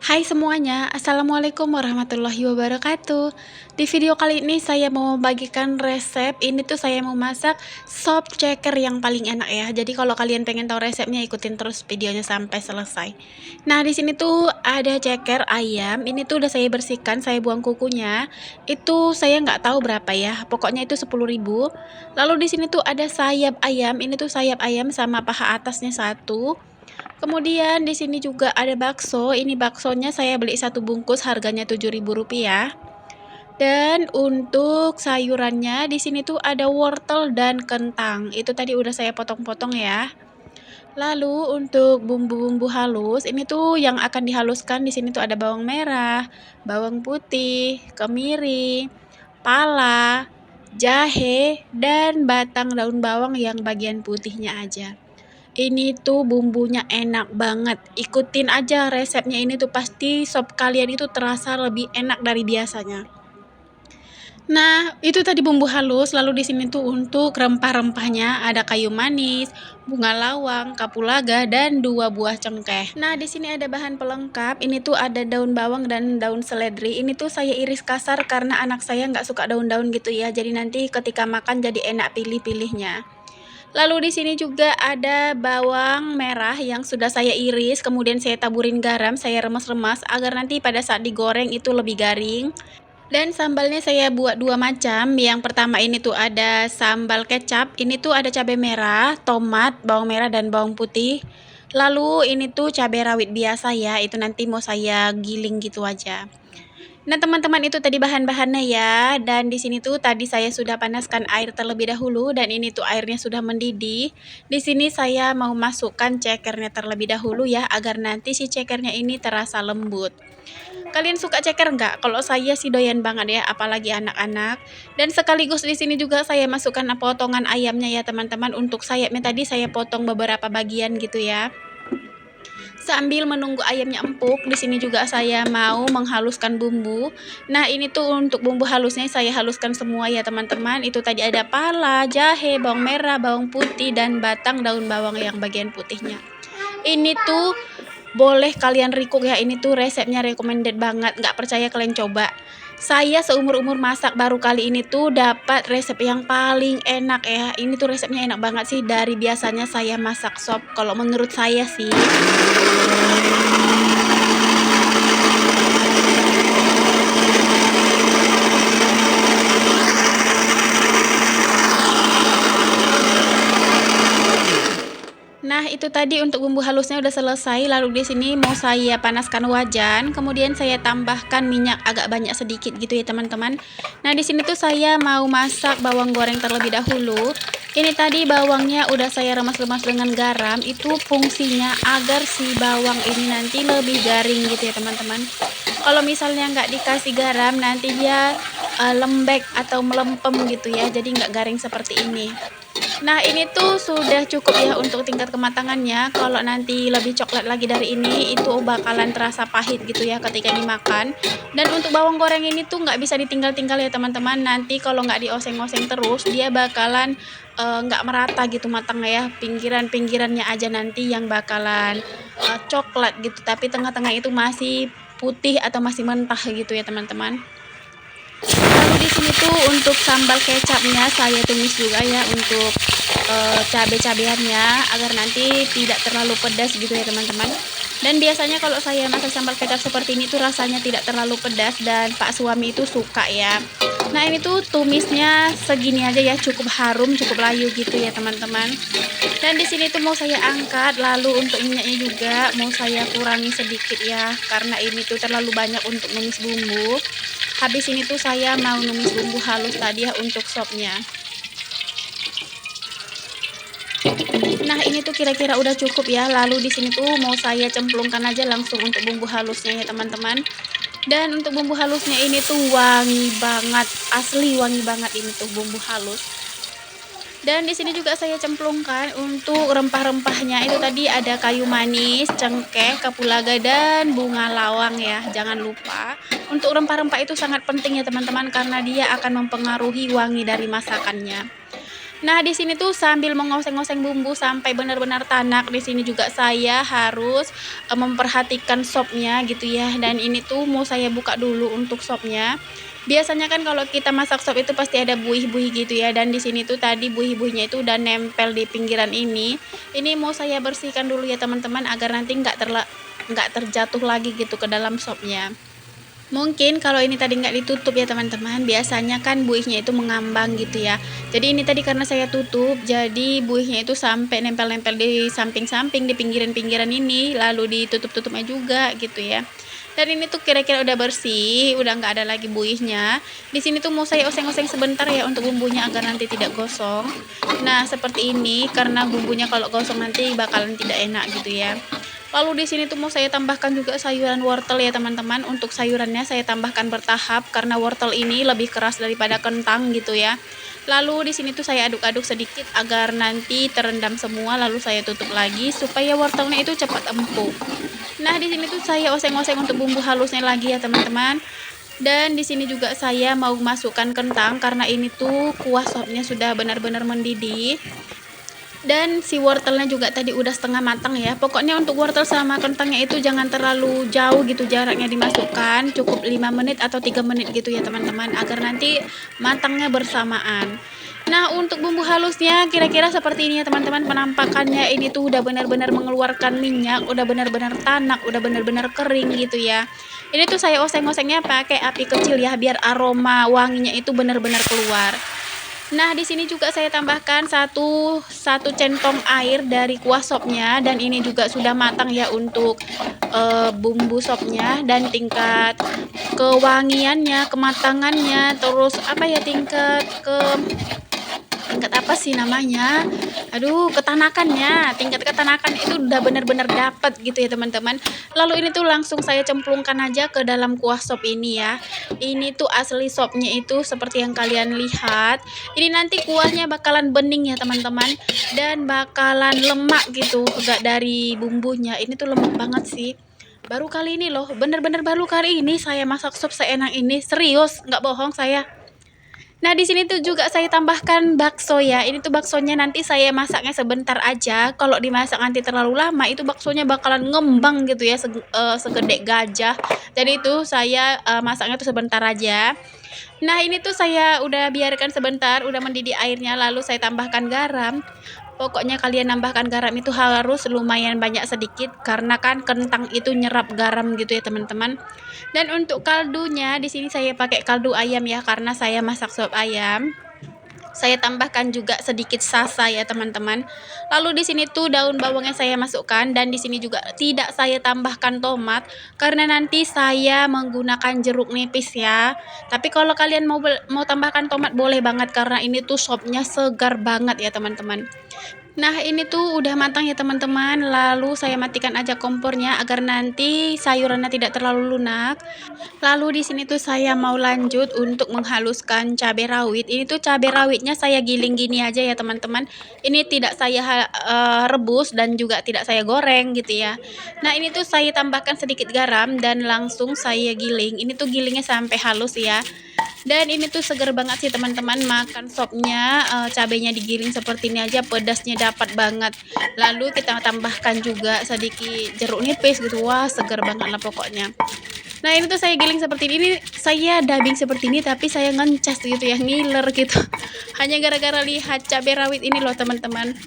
Hai semuanya, Assalamualaikum warahmatullahi wabarakatuh. Di video kali ini saya mau membagikan resep. Ini tuh saya mau masak sop ceker yang paling enak ya. Jadi kalau kalian pengen tahu resepnya, ikutin terus videonya sampai selesai. Nah, di sini tuh ada ceker ayam. Ini tuh udah saya bersihkan, saya buang kukunya. Itu saya nggak tahu berapa ya. Pokoknya itu 10.000. Lalu di sini tuh ada sayap ayam. Ini tuh sayap ayam sama paha atasnya satu. Kemudian di sini juga ada bakso. Ini baksonya saya beli satu bungkus, harganya Rp7.000. Dan untuk sayurannya di sini tuh ada wortel dan kentang. Itu tadi udah saya potong-potong ya. Lalu untuk bumbu-bumbu halus, ini tuh yang akan dihaluskan di sini tuh ada bawang merah, bawang putih, kemiri, pala, jahe, dan batang daun bawang yang bagian putihnya aja. Ini tuh bumbunya enak banget. Ikutin aja resepnya, ini tuh pasti sop kalian itu terasa lebih enak dari biasanya. Nah, itu tadi bumbu halus. Lalu di sini tuh untuk rempah-rempahnya ada kayu manis, bunga lawang, kapulaga, dan 2 buah cengkeh. Nah, di sini ada bahan pelengkap. Ini tuh ada daun bawang dan daun seledri. Ini tuh saya iris kasar karena anak saya nggak suka daun-daun gitu ya. Jadi nanti ketika makan jadi enak pilih-pilihnya. Lalu di sini juga ada bawang merah yang sudah saya iris, kemudian saya taburin garam, saya remas-remas agar nanti pada saat digoreng itu lebih garing. Dan sambalnya saya buat 2 macam. Yang pertama ini tuh ada sambal kecap. Ini tuh ada cabai merah, tomat, bawang merah dan bawang putih. Lalu ini tuh cabai rawit biasa ya. Itu nanti mau saya giling gitu aja. Nah, teman-teman, itu tadi bahan-bahannya ya. Dan di sini tuh tadi saya sudah panaskan air terlebih dahulu dan ini tuh airnya sudah mendidih. Di sini saya mau masukkan cekernya terlebih dahulu ya agar nanti si cekernya ini terasa lembut. Kalian suka ceker nggak? Kalau saya sih doyan banget ya, apalagi anak-anak. Dan sekaligus di sini juga saya masukkan potongan ayamnya ya, teman-teman. Untuk sayapnya tadi saya potong beberapa bagian gitu ya. Sambil menunggu ayamnya empuk, di sini juga saya mau menghaluskan bumbu. Nah, ini tuh untuk bumbu halusnya saya haluskan semua ya, teman-teman. Itu tadi ada pala, jahe, bawang merah, bawang putih, dan batang daun bawang yang bagian putihnya. Ini tuh boleh kalian recook ya, ini tuh resepnya recommended banget. Nggak percaya kalian coba. Saya seumur-umur masak baru kali ini tuh dapat resep yang paling enak ya. Ini tuh resepnya enak banget sih dari biasanya saya masak sop. Kalau menurut saya sih. Nah, itu tadi untuk bumbu halusnya udah selesai. Lalu di sini mau saya panaskan wajan, kemudian saya tambahkan minyak agak banyak sedikit gitu ya, teman-teman. Nah, di sini tuh saya mau masak bawang goreng terlebih dahulu. Ini tadi bawangnya udah saya remas-remas dengan garam. Itu fungsinya agar si bawang ini nanti lebih garing gitu ya, teman-teman. Kalau misalnya nggak dikasih garam, nanti dia lembek atau melempem gitu ya. Jadi nggak garing seperti ini. Nah, ini tuh sudah cukup ya untuk tingkat kematangannya. Kalau nanti lebih coklat lagi dari ini, itu bakalan terasa pahit gitu ya ketika dimakan. Dan untuk bawang goreng ini tuh nggak bisa ditinggal-tinggal ya, teman-teman. Nanti kalau nggak dioseng-oseng terus, dia bakalan nggak merata gitu matangnya ya. Pinggiran-pinggirannya aja nanti yang bakalan coklat gitu. Tapi tengah-tengah itu masih putih atau masih mentah gitu ya, teman-teman. Lalu di sini tuh untuk sambal kecapnya saya tumis juga ya untuk cabai-cabeannya agar nanti tidak terlalu pedas gitu ya, teman-teman. Dan biasanya kalau saya masak sambal kecap seperti ini tuh rasanya tidak terlalu pedas dan Pak suami itu suka ya. Nah, ini tuh tumisnya segini aja ya, cukup harum, cukup layu gitu ya, teman-teman. Dan di sini tuh mau saya angkat, lalu untuk minyaknya juga mau saya kurangi sedikit ya, karena ini tuh terlalu banyak untuk numis bumbu. Habis ini tuh saya mau numis bumbu halus tadi ya untuk sopnya. Nah, ini tuh kira-kira udah cukup ya. Lalu di sini tuh mau saya cemplungkan aja langsung untuk bumbu halusnya ya, teman-teman. Dan untuk bumbu halusnya ini tuh wangi banget, asli wangi banget ini tuh bumbu halus. Dan di sini juga saya cemplungkan untuk rempah-rempahnya. Itu tadi ada kayu manis, cengkeh, kapulaga, dan bunga lawang ya. Jangan lupa. Untuk rempah-rempah itu sangat penting ya, teman-teman, karena dia akan mempengaruhi wangi dari masakannya. Nah, di sini tuh sambil mengoseng-oseng bumbu sampai benar-benar tanak, di sini juga saya harus memperhatikan sopnya gitu ya. Dan ini tuh mau saya buka dulu untuk sopnya. Biasanya kan kalau kita masak sop itu pasti ada buih-buih gitu ya. Dan di sini tuh tadi buih-buihnya itu udah nempel di pinggiran ini. Ini mau saya bersihkan dulu ya teman-teman agar nanti nggak terjatuh lagi gitu ke dalam sopnya. Mungkin kalau ini tadi nggak ditutup ya teman-teman, biasanya kan buihnya itu mengambang gitu ya. Jadi ini tadi karena saya tutup, jadi buihnya itu sampai nempel-nempel di samping-samping, di pinggiran-pinggiran ini, lalu ditutup-tutupnya juga gitu ya. Dan ini tuh kira-kira udah bersih, udah nggak ada lagi buihnya. Di sini tuh mau saya oseng-oseng sebentar ya untuk bumbunya agar nanti tidak gosong. Nah, seperti ini karena bumbunya kalau gosong nanti bakalan tidak enak gitu ya. Lalu di sini tuh mau saya tambahkan juga sayuran wortel ya teman-teman. Untuk sayurannya saya tambahkan bertahap karena wortel ini lebih keras daripada kentang gitu ya. Lalu di sini tuh saya aduk-aduk sedikit agar nanti terendam semua, lalu saya tutup lagi supaya wortelnya itu cepat empuk. Nah, di sini tuh saya oseng-oseng untuk bumbu halusnya lagi ya teman-teman. Dan di sini juga saya mau masukkan kentang karena ini tuh kuah sopnya sudah benar-benar mendidih. Dan si wortelnya juga tadi udah setengah matang ya. Pokoknya untuk wortel sama kentangnya itu jangan terlalu jauh gitu jaraknya dimasukkan. Cukup 5 menit atau 3 menit gitu ya teman-teman, agar nanti matangnya bersamaan. Nah, untuk bumbu halusnya kira-kira seperti ini ya teman-teman. Penampakannya ini tuh udah benar-benar mengeluarkan minyak, udah benar-benar tanak, udah benar-benar kering gitu ya. Ini tuh saya oseng-osengnya pakai api kecil ya, biar aroma wanginya itu benar-benar keluar. Nah, di sini juga saya tambahkan satu centong air dari kuah sopnya, dan ini juga sudah matang ya untuk bumbu sopnya, dan tingkat kewangiannya, kematangannya, terus apa ya, tingkat apa sih namanya, aduh, tingkat ketanakan itu udah benar-benar dapat gitu ya teman-teman. Lalu ini tuh langsung saya cemplungkan aja ke dalam kuah sop ini ya. Ini tuh asli sopnya itu seperti yang kalian lihat, ini nanti kuahnya bakalan bening ya teman-teman, dan bakalan lemak gitu, enggak dari bumbunya. Ini tuh lemak banget sih. Baru kali ini loh, bener-bener baru kali ini saya masak sop seenak ini, serius nggak bohong saya. Nah, di sini tuh juga saya tambahkan bakso ya. Ini tuh baksonya nanti saya masaknya sebentar aja. Kalau dimasak nanti terlalu lama, itu baksonya bakalan ngembang gitu ya, segede gajah. Jadi itu saya masaknya tuh sebentar aja. Nah, ini tuh saya udah biarkan sebentar, udah mendidih airnya, lalu saya tambahkan garam. Pokoknya kalian nambahkan garam itu harus lumayan banyak sedikit karena kan kentang itu nyerap garam gitu ya teman-teman. Dan untuk kaldunya di sini saya pakai kaldu ayam ya karena saya masak sop ayam. Saya tambahkan juga sedikit sasa ya teman-teman. Lalu di sini tuh daun bawangnya saya masukkan, dan di sini juga tidak saya tambahkan tomat karena nanti saya menggunakan jeruk nipis ya. Tapi kalau kalian mau tambahkan tomat boleh banget karena ini tuh sopnya segar banget ya teman-teman. Nah, ini tuh udah matang ya teman-teman. Lalu saya matikan aja kompornya agar nanti sayurannya tidak terlalu lunak. Lalu di sini tuh saya mau lanjut untuk menghaluskan cabai rawit. Ini tuh cabai rawitnya saya giling gini aja ya teman-teman. Ini tidak saya rebus dan juga tidak saya goreng gitu ya. Nah, ini tuh saya tambahkan sedikit garam dan langsung saya giling. Ini tuh gilingnya sampai halus ya. Dan ini tuh seger banget sih teman-teman, makan sopnya cabenya digiling seperti ini aja pedasnya dapat banget. Lalu kita tambahkan juga sedikit jeruk nipis gitu, wah seger banget lah pokoknya. Nah, ini tuh saya giling seperti ini saya dubbing seperti ini tapi saya ngencas gitu ya, ngiler gitu. Hanya gara-gara lihat cabai rawit ini loh teman-teman.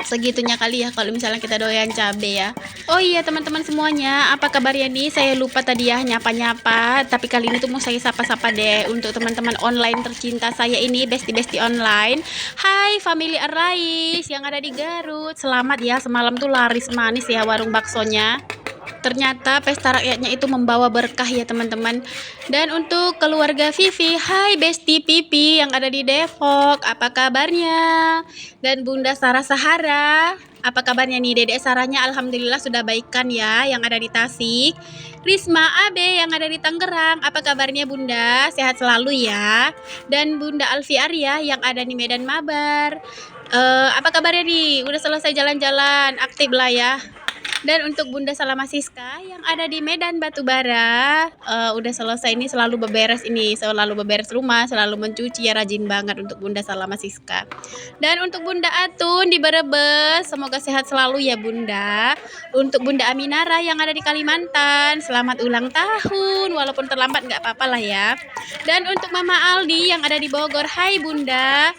Segitunya kali ya kalau misalnya kita doyan cabe ya. Oh iya teman-teman semuanya, apa kabarnya nih? Saya lupa tadi ya nyapa-nyapa, tapi kali ini tuh mau saya sapa-sapa deh untuk teman-teman online tercinta saya ini, besti-besti online. Hai family Arais yang ada di Garut. Selamat ya, semalam tuh laris manis ya warung baksonya. Ternyata pesta rakyatnya itu membawa berkah ya teman-teman. Dan untuk keluarga Vivi, hai Besti Pipi yang ada di Depok, apa kabarnya? Dan Bunda Sarah Sahara, apa kabarnya nih? Dedek Sarahnya alhamdulillah sudah baikan ya yang ada di Tasik. Risma Abe yang ada di Tangerang, apa kabarnya Bunda? Sehat selalu ya. Dan Bunda Alfi Arya yang ada di Medan Mabar. Apa kabarnya nih? Udah selesai jalan-jalan, aktif lah ya. Dan untuk Bunda Salama Siska yang ada di Medan Batubara, udah selesai ini, selalu beberes rumah, selalu mencuci ya, rajin banget untuk Bunda Salama Siska. Dan untuk Bunda Atun di Brebes, semoga sehat selalu ya Bunda. Untuk Bunda Aminara yang ada di Kalimantan, selamat ulang tahun, walaupun terlambat nggak apa-apa lah ya. Dan untuk Mama Aldi yang ada di Bogor, hai Bunda.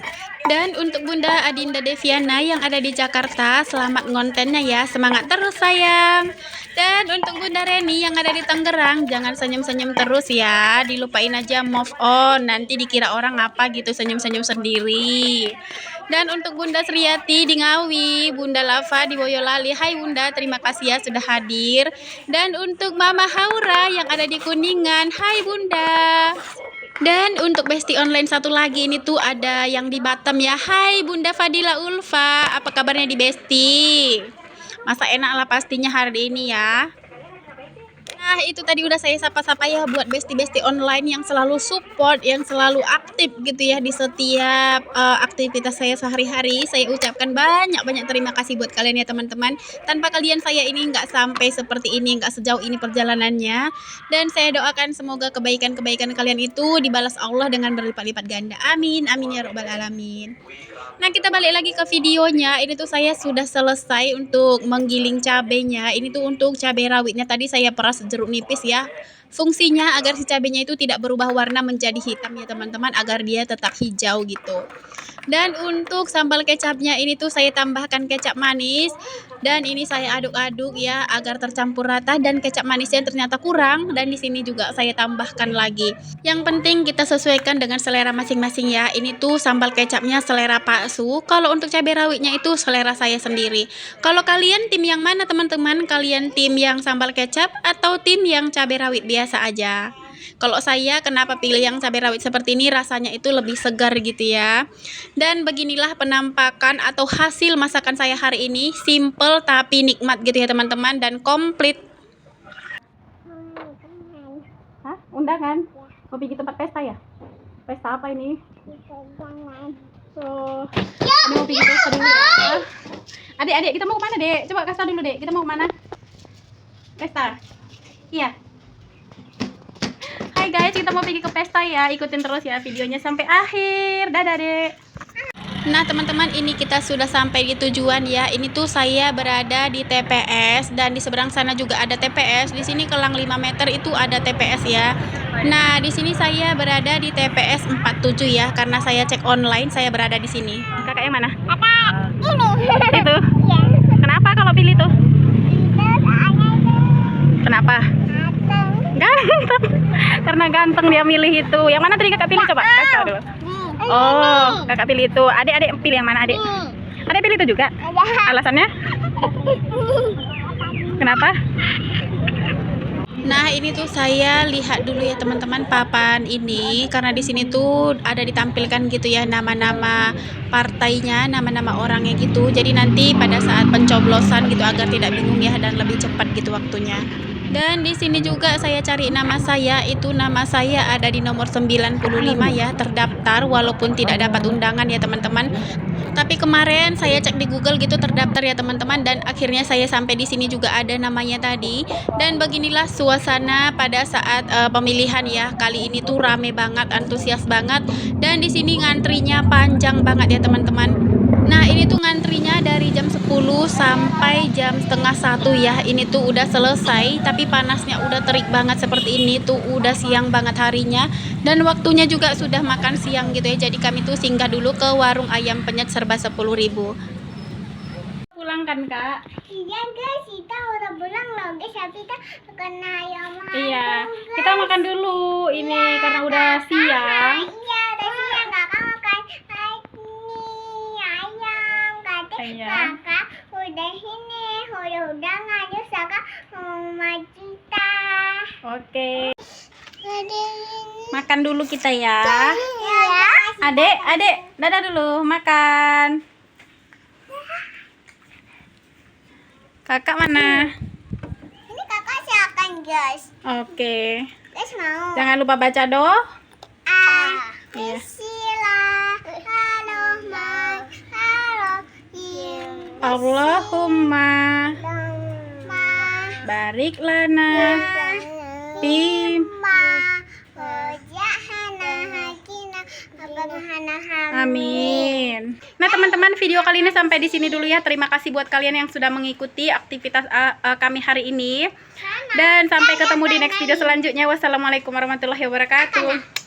Dan untuk Bunda Adinda Deviana yang ada di Jakarta, selamat ngontennya ya, semangat terus sayang. Dan untuk Bunda Reni yang ada di Tangerang, jangan senyum-senyum terus ya, dilupain aja, move on, nanti dikira orang apa gitu senyum-senyum sendiri. Dan untuk Bunda Sriati di Ngawi, Bunda Lava di Boyolali, hai Bunda, terima kasih ya sudah hadir. Dan untuk Mama Haura yang ada di Kuningan, hai Bunda. Dan untuk Besti Online satu lagi ini tuh ada yang di Batam ya. Hai Bunda Fadila Ulfa, apa kabarnya di Besti? Masa enak lah pastinya hari ini ya. Nah itu tadi udah saya sapa-sapa ya buat besti-besti online yang selalu support, yang selalu aktif gitu ya di setiap aktivitas saya sehari-hari. Saya ucapkan banyak-banyak terima kasih buat kalian ya teman-teman. Tanpa kalian saya ini nggak sampai seperti ini, nggak sejauh ini perjalanannya. Dan saya doakan semoga kebaikan-kebaikan kalian itu dibalas Allah dengan berlipat-lipat ganda. Amin, amin ya robbal alamin. Nah kita balik lagi ke videonya. Ini tuh saya sudah selesai untuk menggiling cabenya. Ini tuh untuk cabai rawitnya, tadi saya peras jeruk nipis ya. Fungsinya agar si cabenya itu tidak berubah warna menjadi hitam ya teman-teman, agar dia tetap hijau gitu. Dan untuk sambal kecapnya ini tuh saya tambahkan kecap manis. Dan ini saya aduk-aduk ya agar tercampur rata, dan kecap manisnya ternyata kurang, dan di sini juga saya tambahkan lagi. Yang penting kita sesuaikan dengan selera masing-masing ya. Ini tuh sambal kecapnya selera Pak Su. Kalau untuk cabai rawitnya itu selera saya sendiri. Kalau kalian tim yang mana teman-teman? Kalian tim yang sambal kecap atau tim yang cabai rawit biasa aja? Kalau saya kenapa pilih yang cabai rawit seperti ini, rasanya itu lebih segar gitu ya. Dan beginilah penampakan atau hasil masakan saya hari ini, simple tapi nikmat gitu ya teman-teman, dan komplit. Hah? Undangan? Mau pergi tempat pesta ya? Pesta apa ini? Oh, ini mau pergi pesta dulu ya. Adik-adik, kita mau kemana dek? Coba kasih tau dulu dek, kita mau kemana? Pesta? Iya. Hai guys, kita mau pergi ke pesta ya. Ikutin terus ya videonya sampai akhir. Dadah dek. Nah teman-teman, ini kita sudah sampai di tujuan ya. Ini tuh saya berada di TPS, dan di seberang sana juga ada TPS. Di sini kelang 5 meter itu ada TPS ya. Nah di sini saya berada di TPS 47 ya, karena saya cek online saya berada di sini. Kakak yang mana? Kakak ini. Itu. Iya. Kenapa kalau pilih tuh? Kenapa? Ganteng. Karena ganteng dia milih itu. Yang mana tadi kakak pilih, coba kasih tahu dulu. Oh, kakak pilih itu. Adik-adik pilih yang mana adik? Adik pilih itu juga. Alasannya? Kenapa? Nah ini tuh saya lihat dulu ya teman-teman papan ini, karena di sini tuh ada ditampilkan gitu ya nama-nama partainya, nama-nama orangnya gitu. Jadi nanti pada saat pencoblosan gitu agar tidak bingung ya, dan lebih cepat gitu waktunya. Dan di sini juga saya cari nama saya, itu nama saya ada di nomor 95 ya, terdaftar walaupun tidak dapat undangan ya teman-teman. Tapi kemarin saya cek di Google gitu terdaftar ya teman-teman, dan akhirnya saya sampai di sini juga ada namanya tadi. Dan beginilah suasana pada saat pemilihan ya. Kali ini tuh rame banget, antusias banget, dan di sini ngantrinya panjang banget ya teman-teman. Nah ini tuh ngantrinya dari jam 10 sampai jam setengah 1 ya. Ini tuh udah selesai, tapi panasnya udah terik banget seperti ini tuh, udah siang banget harinya, dan waktunya juga sudah makan siang gitu ya. Jadi kami tuh singgah dulu ke warung ayam penyet serba 10.000. Pulang kan kak? Iya guys, kita udah pulang loh guys, tapi kita makan ayam. Iya, kita makan dulu ini karena udah siang. Iya, udah siang. Kakak makan ayam. Kakak udah ini, udah ngajak kakak sama kita. Oke. Makan dulu kita ya. Iya. Adek, dadah dulu, makan. Kakak mana? Ini kakak siapkan guys. Oke. Guys mau. Jangan lupa baca doa. Iya. Bismillahirrahmanirrahim. Allahumma barik lana bim. Amin. Nah, teman-teman, video kali ini sampai di sini dulu ya. Terima kasih buat kalian yang sudah mengikuti aktivitas kami hari ini. Dan sampai ketemu di next video selanjutnya. Wassalamualaikum warahmatullahi wabarakatuh.